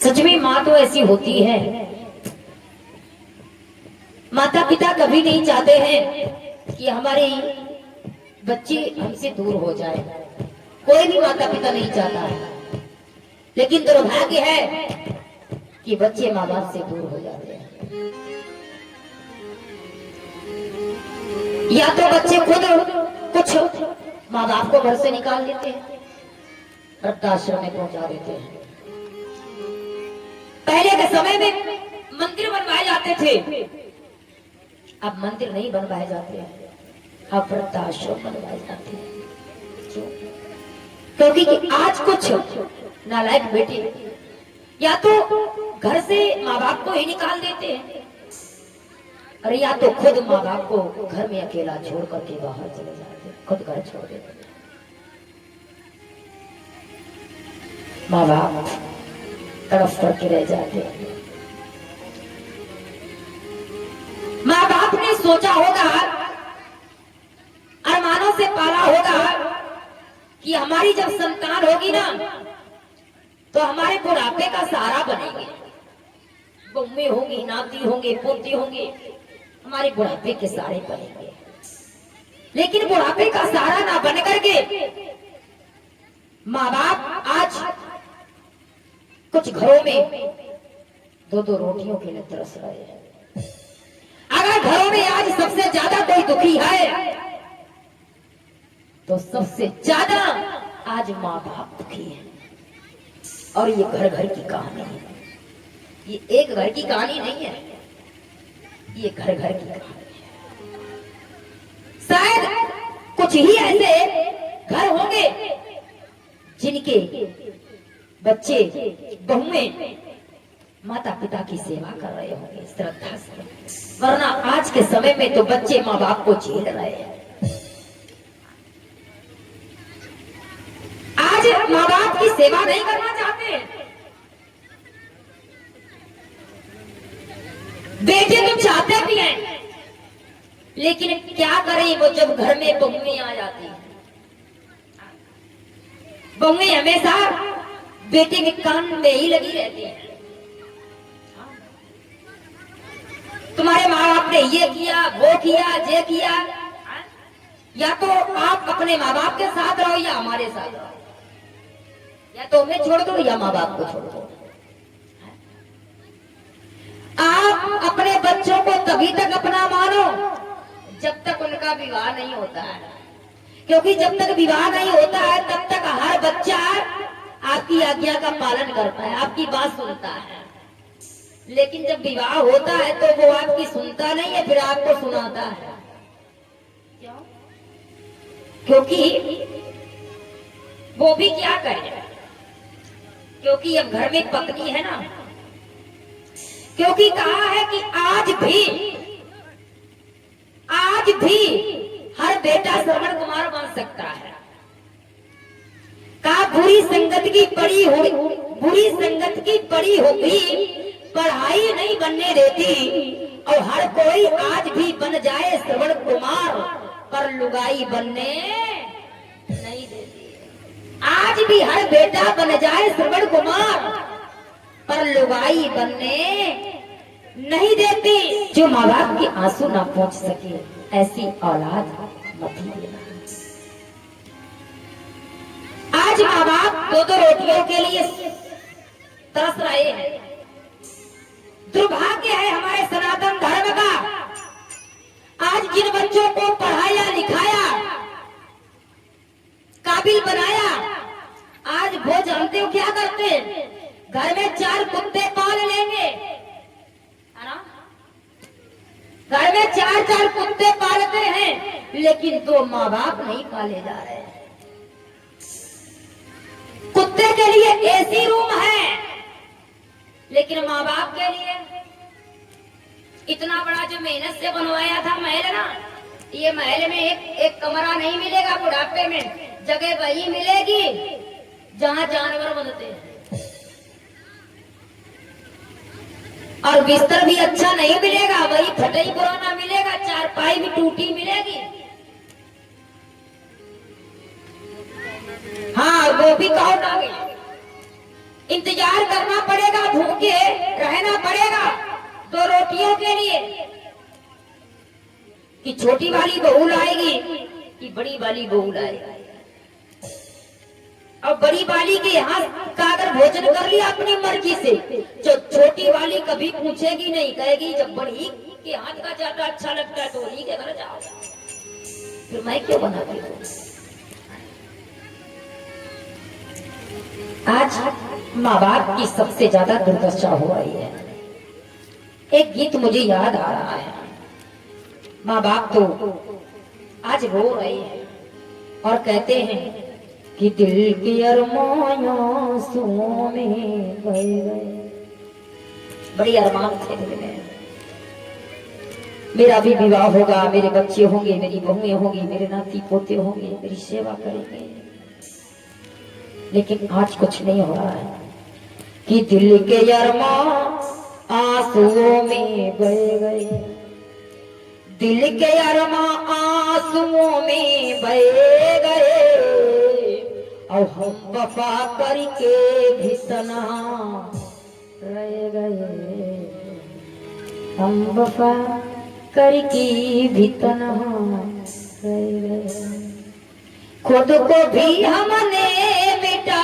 सच में माँ तो ऐसी होती है। माता पिता कभी नहीं चाहते हैं कि हमारे बच्चे हमसे दूर हो जाए। कोई भी माता पिता नहीं चाहता है, लेकिन दुर्भाग्य है कि बच्चे माँ बाप से दूर हो जाते हैं। या तो बच्चे खुद कुछ माँ बाप को घर से निकाल देते हैं, वृद्धाश्रम में पहुंचा देते हैं। पहले के समय में मंदिर बनवाए जाते थे, अब मंदिर नहीं बनवाए जाते हैं, अब वृद्धाश्रम बनवाए जाते हैं। क्योंकि आज कुछ नालायक बेटे या तो घर से माँ बाप को ही निकाल देते हैं, और या तो खुद माँ बाप को घर में अकेला छोड़ करके बाहर चले जाते हैं, खुद घर छोड़ देते हैं। माँ बाप तड़फ करके रह जाते हैं। माँ बाप ने सोचा होगा, अरमानों से पाला होगा कि हमारी जब संतान होगी ना तो हमारे बुढ़ापे का सहारा बनेंगे। बम्मे होंगी, नाती होंगे, पोती होंगे, हमारे बुढ़ापे के सहारे बनेंगे। लेकिन बुढ़ापे का सहारा ना बन करके माँ बाप आज कुछ घरों में दो दो रोटियों के लिए तरस रहे हैं। अगर घरों में आज सबसे ज्यादा कोई दुखी है तो सबसे ज्यादा आज माँ बाप दुखी है। और ये घर घर की कहानी है, ये एक घर की कहानी नहीं है, ये घर घर की कहानी है। शायद कुछ ही ऐसे घर होंगे जिनके बच्चे बहुएं माता पिता की सेवा कर रहे होंगे श्रद्धा से, वरना आज के समय में तो बच्चे माँ बाप को झेल रहे हैं। आज माँ बाप की सेवा नहीं करना चाहते। बेटे तो चाहते भी हैं, लेकिन क्या करें, वो जब घर में बहुएं आ जाती हैं, बहुएं हमेशा बेटे के कान में ही लगी रहती है। तुम्हारे माँ बाप ने ये किया, वो किया, ये किया। या तो आप अपने माँ बाप के साथ रहो या हमारे साथ रहो, या तो हमें छोड़ दो या माँ बाप को छोड़ दो। आप अपने बच्चों को तभी तक अपना मानो जब तक उनका विवाह नहीं होता है, क्योंकि जब तक विवाह नहीं होता है तब तक हर बच्चा आपकी आज्ञा का पालन करता है, आपकी बात सुनता है। लेकिन जब विवाह होता है तो वो आपकी सुनता नहीं है, फिर आपको सुनाता है। क्यों? क्योंकि वो भी क्या करे, क्योंकि अब घर में पत्नी है ना। क्योंकि कहा है कि आज भी हर बेटा श्रवण कुमार बन सकता है। कहा बुरी संगत की पड़ी होगी पढ़ाई नहीं बनने देती, और हर कोई आज भी बन जाए श्रवण कुमार पर लुगाई बनने नहीं देती। आज भी हर बेटा बन जाए श्रवण कुमार पर लुगाई बनने नहीं देती। जो माँ बाप के आंसू ना पहुंच सके ऐसी औलाद मत ही देना। आज माँ बाप दो दो रोटियों के लिए तरस रहे हैं। दुर्भाग्य है हमारे सनातन धर्म का, आज जिन बच्चों को पढ़ाया लिखाया काबिल बनाया, आज वो जानते हो क्या करते हैं, घर में 4 कुत्ते पाल लेंगे, है ना? घर में 4 कुत्ते पालते हैं, लेकिन 2 माँ बाप नहीं पाले जा रहे हैं। कुत्ते के लिए एसी रूम है, लेकिन माँ बाप के लिए इतना बड़ा जो मेहनत से बनवाया था महल ना, ये महल में एक कमरा नहीं मिलेगा। बुढ़ापे में जगह वही मिलेगी जहां जानवर बनते हैं, और बिस्तर भी अच्छा नहीं मिलेगा, वही फटा ही पुराना मिलेगा, चारपाई भी टूटी मिलेगी। हाँ, वो भी कहो ना, इंतजार करना पड़ेगा, भूखे रहना पड़ेगा 2 रोटियों के लिए कि छोटी वाली बहू लाएगी कि बड़ी वाली बहू लाएगी। अब बड़ी वाली के यहाँ का अगर भोजन कर लिया अपनी मर्जी से, जो छोटी वाली कभी पूछेगी नहीं, कहेगी जब बड़ी के हाथ का ज्यादा अच्छा लगता है तो उन्हीं के घर जाओ, फिर मैं क्यों बनाती हूँ। आज माँ बाप की सबसे ज्यादा दुर्दशा हो रही है। एक गीत मुझे याद आ रहा है, माँ बाप तो आज रो रहे हैं और कहते हैं कि दिल की अरमानों सोने बह गए। बड़ी अरमान थे दिल में, मेरा भी विवाह होगा, मेरे बच्चे होंगे, मेरी बहुएं होंगी, मेरे नाती पोते होंगे, मेरी सेवा करेंगे, लेकिन आज कुछ नहीं हो रहा है कि दिल के अरमान आंसुओं में बह गए। दिल के अरमान आंसुओं में बह गए और हम वफा करके भी तन्हा रह गए। हम वफा करके भी तन्हा रह गए। खुद को भी हमने मिटा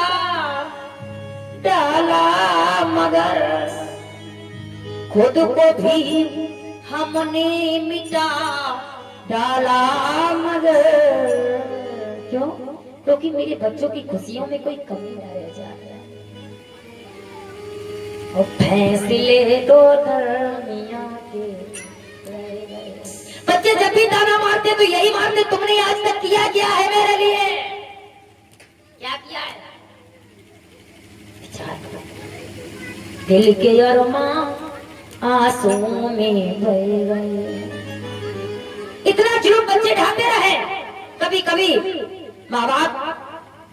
डाला मगर, खुद को भी हमने मिटा डाला मगर, क्यों? क्योंकि मेरे बच्चों की खुशियों में कोई कमी न रह जाए। और फैसले तो दरमिया के रह गए। बच्चे जब भी ताना मारते तो यही मारते, तुमने आज तक किया क्या है मेरे लिए? क्या किया है? दिल के अरमान आंसुओं में बह गए। इतना जुलूम बच्चे ढाते रहे। कभी कभी माँ बाप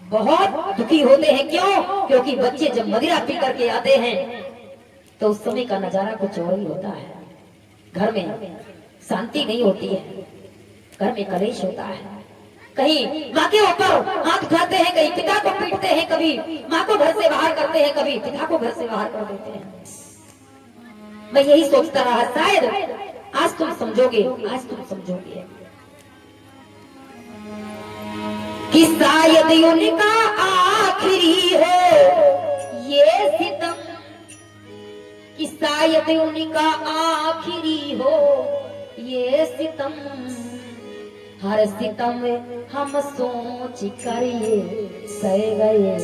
बहुत दुखी होते हैं। क्यों? क्योंकि बच्चे जब मदिरा पी करके आते हैं तो उस समय का नजारा कुछ और ही होता है। घर में शांति नहीं होती है, घर में कलेश होता है। कहीं माँ के ऊपर हाथ उठाते हैं, कहीं पिता को पीटते हैं, कभी माँ को घर से बाहर करते हैं, कभी पिता को घर से बाहर कर देते हैं। मैं यही सोचता रहा, शायद आज तुम समझोगे, आज तुम समझोगे कि शायद उनका आखिरी हो ये सितम, कि शायद उनका आखिरी हो ये सितम। हर सितम हम सोच कर ये सह गए।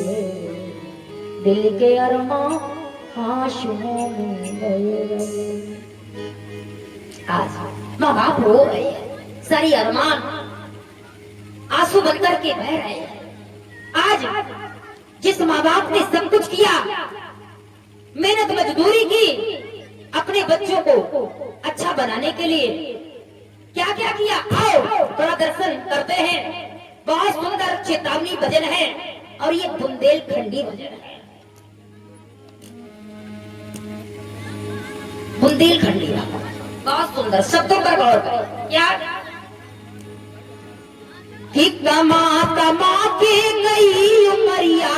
दिल के अरमान आंसुओं में बह गए। आज माँ बाप रो रहे हैं, सारी अरमान आंसू बनकर के बह रहे हैं। आज जिस माँ बाप ने सब कुछ किया, मेहनत मजदूरी की अपने बच्चों को अच्छा बनाने के लिए, क्या क्या किया, आओ थोड़ा दर्शन करते हैं। बहुत सुंदर चेतावनी भजन है और ये बुंदेलखंडी भजन है। बुंदेलखंडी बहुत सुंदर, शब्दों पर गौर करें। क्या कि कमा कमा के गई उमरिया,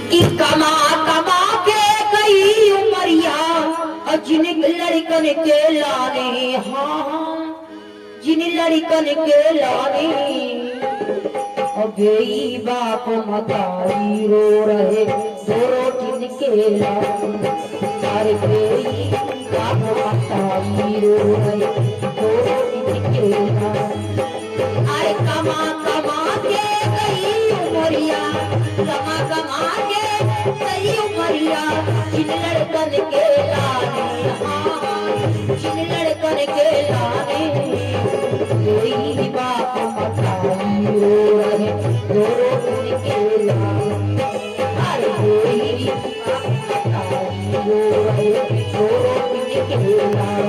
कि कमा कमा के गई उमरिया और जिन लड़कन के लाने, हाँ जिन लड़कन के लाने, और गई बाप मतारी रो रहे दो रोटी के लाने। अरे गई बाप मतारी रो रहे दो रोटी के लाने। अरे कमा कमा के गई उमरिया, कमा कमा के गई उमरिया, जिन लड़कन के लाने, हाँ जिन लड़कन के लाने, गई बाप मतारी रो रहे दो रोटी के लाने। अरे गई बाप मतारी रो रहे दो रोटी के लाने।